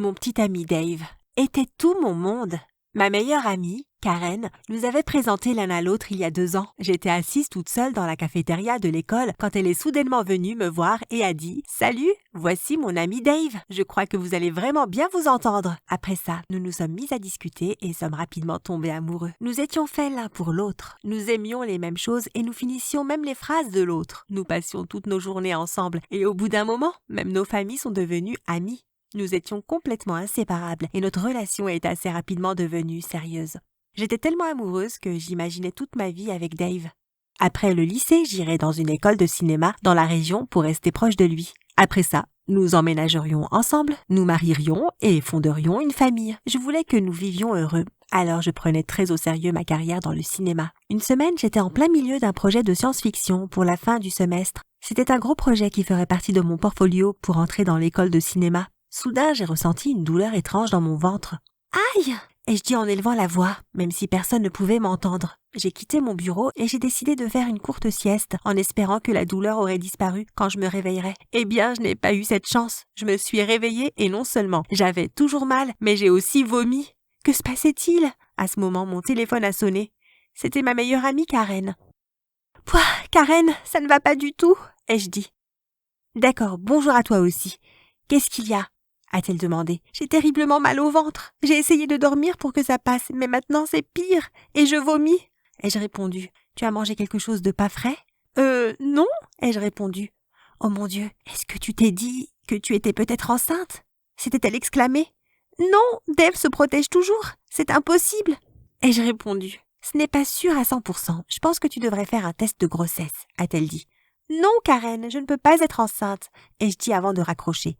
Mon petit ami Dave était tout mon monde. Ma meilleure amie, Karen, nous avait présenté l'un à l'autre il y a 2 ans. J'étais assise toute seule dans la cafétéria de l'école quand elle est soudainement venue me voir et a dit « Salut, voici mon ami Dave. Je crois que vous allez vraiment bien vous entendre. » Après ça, nous nous sommes mis à discuter et sommes rapidement tombés amoureux. Nous étions faits l'un pour l'autre. Nous aimions les mêmes choses et nous finissions même les phrases de l'autre. Nous passions toutes nos journées ensemble et au bout d'un moment, même nos familles sont devenues amies. Nous étions complètement inséparables et notre relation est assez rapidement devenue sérieuse. J'étais tellement amoureuse que j'imaginais toute ma vie avec Dave. Après le lycée, j'irais dans une école de cinéma dans la région pour rester proche de lui. Après ça, nous emménagerions ensemble, nous marierions et fonderions une famille. Je voulais que nous vivions heureux. Alors je prenais très au sérieux ma carrière dans le cinéma. Une semaine, j'étais en plein milieu d'un projet de science-fiction pour la fin du semestre. C'était un gros projet qui ferait partie de mon portfolio pour entrer dans l'école de cinéma. Soudain, j'ai ressenti une douleur étrange dans mon ventre. « Aïe !» ai-je dit en élevant la voix, même si personne ne pouvait m'entendre. J'ai quitté mon bureau et j'ai décidé de faire une courte sieste en espérant que la douleur aurait disparu quand je me réveillerais. Eh bien, je n'ai pas eu cette chance. Je me suis réveillée et non seulement j'avais toujours mal, mais j'ai aussi vomi. Que se passait-il ? À ce moment, mon téléphone a sonné. C'était ma meilleure amie Karen. « Pouah, Karen, ça ne va pas du tout !» ai-je dit. « D'accord, bonjour à toi aussi. Qu'est-ce qu'il y a ?» a-t-elle demandé. « J'ai terriblement mal au ventre. J'ai essayé de dormir pour que ça passe, mais maintenant c'est pire, et je vomis. » ai-je répondu. « Tu as mangé quelque chose de pas frais ?»« Non, » ai-je répondu. « Oh mon Dieu, est-ce que tu t'es dit que tu étais peut-être enceinte ?» s'était-elle exclamée. « Non, Dave se protège toujours. C'est impossible. » ai-je répondu. « Ce n'est pas sûr à 100%. Je pense que tu devrais faire un test de grossesse, » a-t-elle dit. « Non, Karen, je ne peux pas être enceinte, » ai-je dit avant de raccrocher.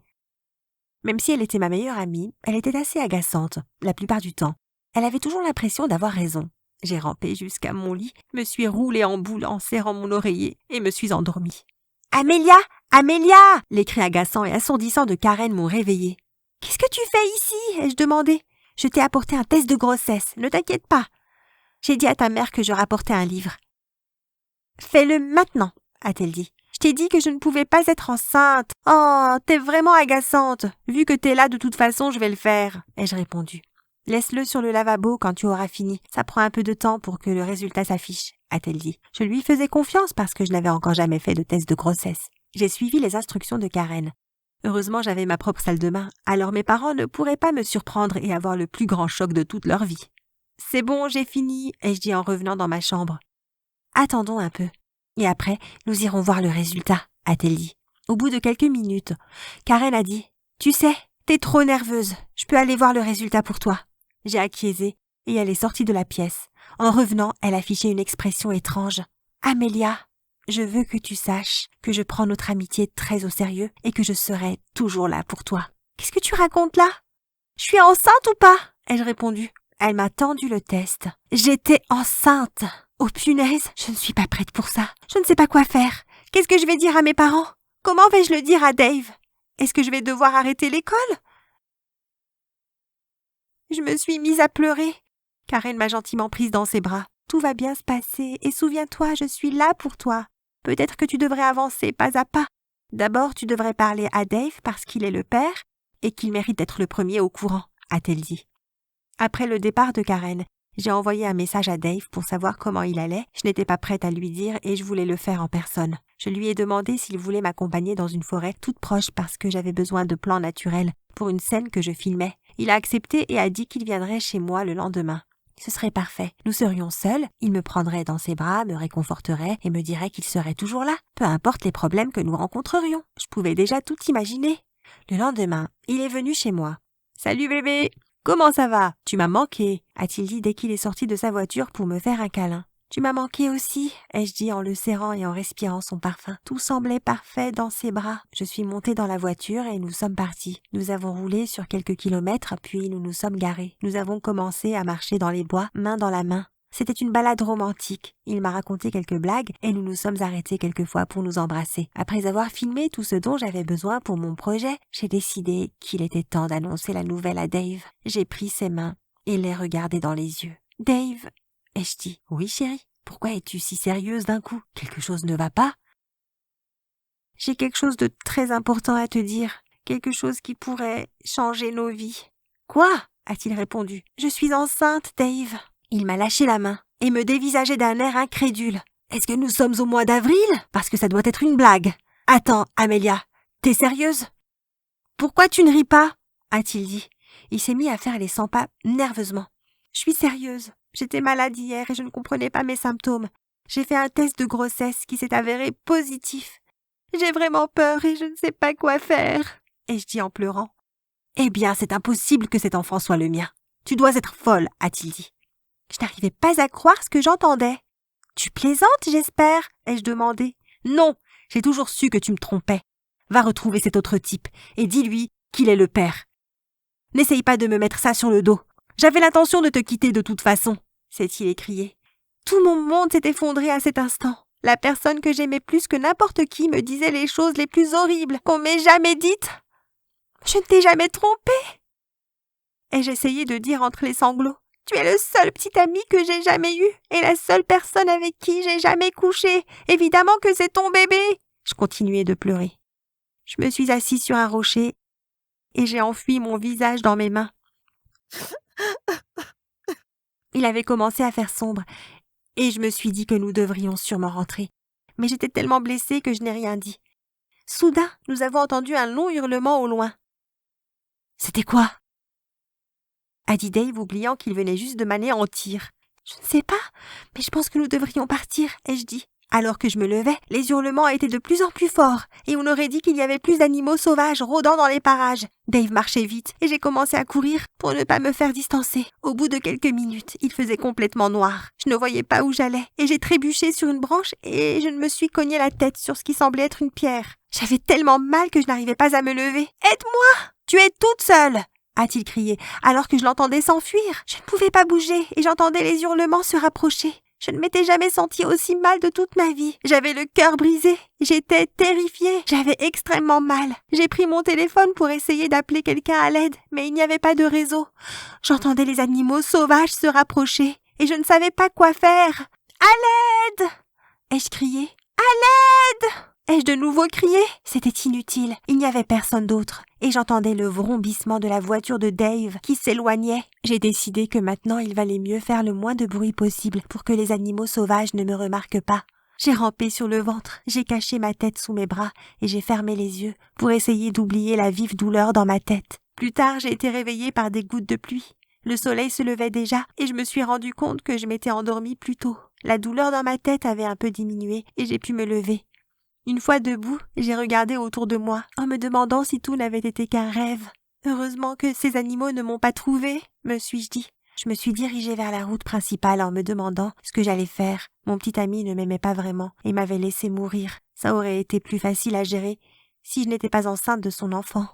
Même si elle était ma meilleure amie, elle était assez agaçante, la plupart du temps. Elle avait toujours l'impression d'avoir raison. J'ai rampé jusqu'à mon lit, me suis roulée en boule en serrant mon oreiller et me suis endormie. « Amélia! Amélia !» Les cris agaçants et assourdissants de Karen m'ont réveillée. « Qu'est-ce que tu fais ici ?» ai-je demandé. « Je t'ai apporté un test de grossesse, ne t'inquiète pas. J'ai dit à ta mère que je rapportais un livre. »« Fais-le maintenant, » a-t-elle dit. « Je t'ai dit que je ne pouvais pas être enceinte. Oh, t'es vraiment agaçante. Vu que t'es là de toute façon, je vais le faire, » ai-je répondu. « Laisse-le sur le lavabo quand tu auras fini. Ça prend un peu de temps pour que le résultat s'affiche, » a-t-elle dit. Je lui faisais confiance parce que je n'avais encore jamais fait de test de grossesse. J'ai suivi les instructions de Karen. Heureusement, j'avais ma propre salle de bain, alors mes parents ne pourraient pas me surprendre et avoir le plus grand choc de toute leur vie. « C'est bon, j'ai fini, » ai-je dit en revenant dans ma chambre. « Attendons un peu. Et après, nous irons voir le résultat, » a-t-elle dit. Au bout de quelques minutes, Karen a dit « Tu sais, t'es trop nerveuse. Je peux aller voir le résultat pour toi. » J'ai acquiescé et elle est sortie de la pièce. En revenant, elle affichait une expression étrange. « Amélia, je veux que tu saches que je prends notre amitié très au sérieux et que je serai toujours là pour toi. »« Qu'est-ce que tu racontes là ? Je suis enceinte ou pas ?» ai-je répondu. Elle m'a tendu le test. J'étais enceinte. Oh punaise, je ne suis pas prête pour ça. Je ne sais pas quoi faire. Qu'est-ce que je vais dire à mes parents ? Comment vais-je le dire à Dave ? Est-ce que je vais devoir arrêter l'école ? Je me suis mise à pleurer. Karen m'a gentiment prise dans ses bras. Tout va bien se passer et souviens-toi, je suis là pour toi. Peut-être que tu devrais avancer pas à pas. D'abord, tu devrais parler à Dave parce qu'il est le père et qu'il mérite d'être le premier au courant, a-t-elle dit. Après le départ de Karen, j'ai envoyé un message à Dave pour savoir comment il allait. Je n'étais pas prête à lui dire et je voulais le faire en personne. Je lui ai demandé s'il voulait m'accompagner dans une forêt toute proche parce que j'avais besoin de plans naturels pour une scène que je filmais. Il a accepté et a dit qu'il viendrait chez moi le lendemain. Ce serait parfait. Nous serions seuls, il me prendrait dans ses bras, me réconforterait et me dirait qu'il serait toujours là, peu importe les problèmes que nous rencontrerions. Je pouvais déjà tout imaginer. Le lendemain, il est venu chez moi. « Salut bébé !»« Comment ça va ? Tu m'as manqué » a-t-il dit dès qu'il est sorti de sa voiture pour me faire un câlin. « Tu m'as manqué aussi » ai-je dit en le serrant et en respirant son parfum. Tout semblait parfait dans ses bras. Je suis montée dans la voiture et nous sommes partis. Nous avons roulé sur quelques kilomètres, puis nous nous sommes garés. Nous avons commencé à marcher dans les bois, main dans la main. C'était une balade romantique. Il m'a raconté quelques blagues et nous nous sommes arrêtés quelquefois pour nous embrasser. Après avoir filmé tout ce dont j'avais besoin pour mon projet, j'ai décidé qu'il était temps d'annoncer la nouvelle à Dave. J'ai pris ses mains et les regardé dans les yeux. « Dave !» ai-je dit. « Oui, chérie, pourquoi es-tu si sérieuse d'un coup ? Quelque chose ne va pas ?»« J'ai quelque chose de très important à te dire. quelque chose qui pourrait changer nos vies. « Quoi ?» a-t-il répondu. « Je suis enceinte, Dave. » Il m'a lâché la main et me dévisageait d'un air incrédule. « Est-ce que nous sommes au mois d'avril ? Parce que ça doit être une blague. Attends, Amelia, t'es sérieuse ? Pourquoi tu ne ris pas ? A-t-il dit. Il s'est mis à faire les 100 pas nerveusement. « Je suis sérieuse. J'étais malade hier et je ne comprenais pas mes symptômes. J'ai fait un test de grossesse qui s'est avéré positif. J'ai vraiment peur et je ne sais pas quoi faire. » ai-je dit en pleurant. « Eh bien, c'est impossible que cet enfant soit le mien. Tu dois être folle, a-t-il dit. » Je n'arrivais pas à croire ce que j'entendais. « Tu plaisantes, j'espère ?» ai-je demandé. « Non, j'ai toujours su que tu me trompais. Va retrouver cet autre type et dis-lui qu'il est le père. N'essaye pas de me mettre ça sur le dos. J'avais l'intention de te quitter de toute façon, » s'est-il écrié. Tout mon monde s'est effondré à cet instant. La personne que j'aimais plus que n'importe qui me disait les choses les plus horribles qu'on m'ait jamais dites. « Je ne t'ai jamais trompé !» ai-je essayé de dire entre les sanglots. « Tu es le seul petit ami que j'ai jamais eu et la seule personne avec qui j'ai jamais couché. Évidemment que c'est ton bébé !» Je continuais de pleurer. Je me suis assise sur un rocher et j'ai enfui mon visage dans mes mains. Il avait commencé à faire sombre et je me suis dit que nous devrions sûrement rentrer. Mais j'étais tellement blessée que je n'ai rien dit. Soudain, nous avons entendu un long hurlement au loin. « C'était quoi ?» a dit Dave, oubliant qu'il venait juste de m'anéantir. « Je ne sais pas, mais je pense que nous devrions partir, » ai-je dit. Alors que je me levais, les hurlements étaient de plus en plus forts et on aurait dit qu'il y avait plus d'animaux sauvages rôdant dans les parages. Dave marchait vite et j'ai commencé à courir pour ne pas me faire distancer. Au bout de quelques minutes, il faisait complètement noir. Je ne voyais pas où j'allais et j'ai trébuché sur une branche et je me suis cogné la tête sur ce qui semblait être une pierre. J'avais tellement mal que je n'arrivais pas à me lever. « Aide-moi ! Tu es toute seule !» a-t-il crié, alors que je l'entendais s'enfuir. Je ne pouvais pas bouger et j'entendais les hurlements se rapprocher. Je ne m'étais jamais sentie aussi mal de toute ma vie. J'avais le cœur brisé. J'étais terrifiée. J'avais extrêmement mal. J'ai pris mon téléphone pour essayer d'appeler quelqu'un à l'aide, mais il n'y avait pas de réseau. J'entendais les animaux sauvages se rapprocher et je ne savais pas quoi faire. « À l'aide !» ai-je crié. « À l'aide !» ai-je de nouveau crié. C'était inutile. Il n'y avait personne d'autre. Et j'entendais le vrombissement de la voiture de Dave qui s'éloignait. J'ai décidé que maintenant il valait mieux faire le moins de bruit possible pour que les animaux sauvages ne me remarquent pas. J'ai rampé sur le ventre, j'ai caché ma tête sous mes bras et j'ai fermé les yeux pour essayer d'oublier la vive douleur dans ma tête. Plus tard, j'ai été réveillée par des gouttes de pluie. Le soleil se levait déjà et je me suis rendu compte que je m'étais endormie plus tôt. La douleur dans ma tête avait un peu diminué et j'ai pu me lever. Une fois debout, j'ai regardé autour de moi, en me demandant si tout n'avait été qu'un rêve. Heureusement que ces animaux ne m'ont pas trouvée, me suis-je dit. Je me suis dirigée vers la route principale en me demandant ce que j'allais faire. Mon petit ami ne m'aimait pas vraiment et m'avait laissé mourir. Ça aurait été plus facile à gérer si je n'étais pas enceinte de son enfant.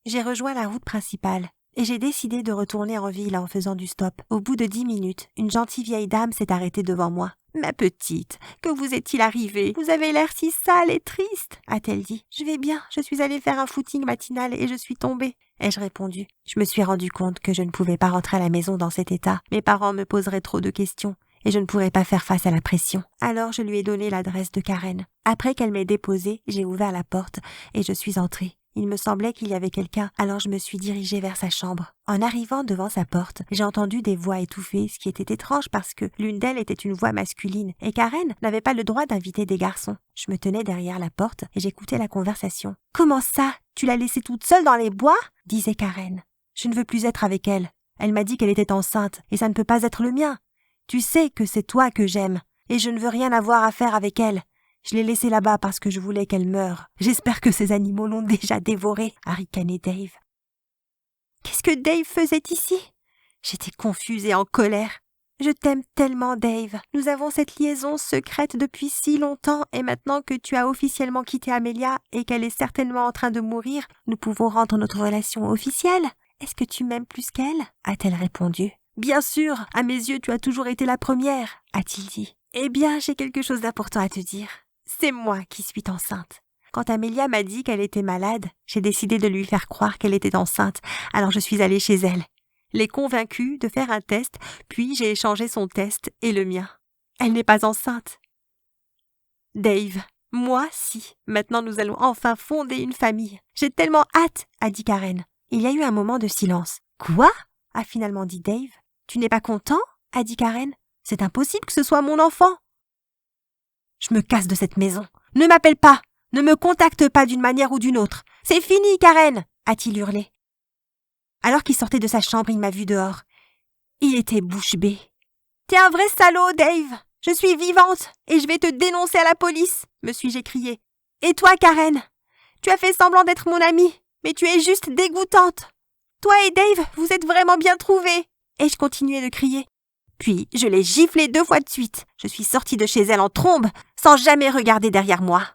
J'ai rejoint la route principale et j'ai décidé de retourner en ville en faisant du stop. Au bout de 10 minutes, une gentille vieille dame s'est arrêtée devant moi. « Ma petite, que vous est-il arrivé ? Vous avez l'air si sale et triste, » a-t-elle dit. « Je vais bien, je suis allée faire un footing matinal et je suis tombée, » ai-je répondu. Je me suis rendu compte que je ne pouvais pas rentrer à la maison dans cet état. Mes parents me poseraient trop de questions et je ne pourrais pas faire face à la pression. Alors je lui ai donné l'adresse de Karen. Après qu'elle m'ait déposée, j'ai ouvert la porte et je suis entrée. Il me semblait qu'il y avait quelqu'un, alors je me suis dirigée vers sa chambre. En arrivant devant sa porte, j'ai entendu des voix étouffées, ce qui était étrange parce que l'une d'elles était une voix masculine et Karen n'avait pas le droit d'inviter des garçons. Je me tenais derrière la porte et j'écoutais la conversation. « Comment ça ? Tu l'as laissée toute seule dans les bois ?» disait Karen. « Je ne veux plus être avec elle. Elle m'a dit qu'elle était enceinte et ça ne peut pas être le mien. Tu sais que c'est toi que j'aime et je ne veux rien avoir à faire avec elle. Je l'ai laissée là-bas parce que je voulais qu'elle meure. J'espère que ces animaux l'ont déjà dévorée, » a ricané Dave. Qu'est-ce que Dave faisait ici ? J'étais confuse et en colère. Je t'aime tellement, Dave. Nous avons cette liaison secrète depuis si longtemps et maintenant que tu as officiellement quitté Amelia et qu'elle est certainement en train de mourir, nous pouvons rendre notre relation officielle. Est-ce que tu m'aimes plus qu'elle ? A-t-elle répondu. Bien sûr, à mes yeux tu as toujours été la première, a-t-il dit. Eh bien, j'ai quelque chose d'important à te dire. C'est moi qui suis enceinte. Quand Amelia m'a dit qu'elle était malade, j'ai décidé de lui faire croire qu'elle était enceinte, alors je suis allée chez elle. L'ai convaincue de faire un test, puis j'ai échangé son test et le mien. Elle n'est pas enceinte. Dave, Moi, si. Maintenant, nous allons enfin fonder une famille. J'ai tellement hâte, a dit Karen. Il y a eu un moment de silence. Quoi? A finalement dit Dave. Tu n'es pas content? A dit Karen. C'est impossible que ce soit mon enfant. Je me casse de cette maison. Ne m'appelle pas. Ne me contacte pas d'une manière ou d'une autre. C'est fini, Karen, a-t-il hurlé. Alors qu'il sortait de sa chambre, il m'a vu dehors. Il était bouche bée. T'es un vrai salaud, Dave. Je suis vivante et je vais te dénoncer à la police, me suis-je écriée. Et toi, Karen? Tu as fait semblant d'être mon amie, mais tu es juste dégoûtante. Toi et Dave, vous êtes vraiment bien trouvés. Et je continuais de crier. Puis, je l'ai giflée 2 fois de suite. Je suis sortie de chez elle en trombe, sans jamais regarder derrière moi.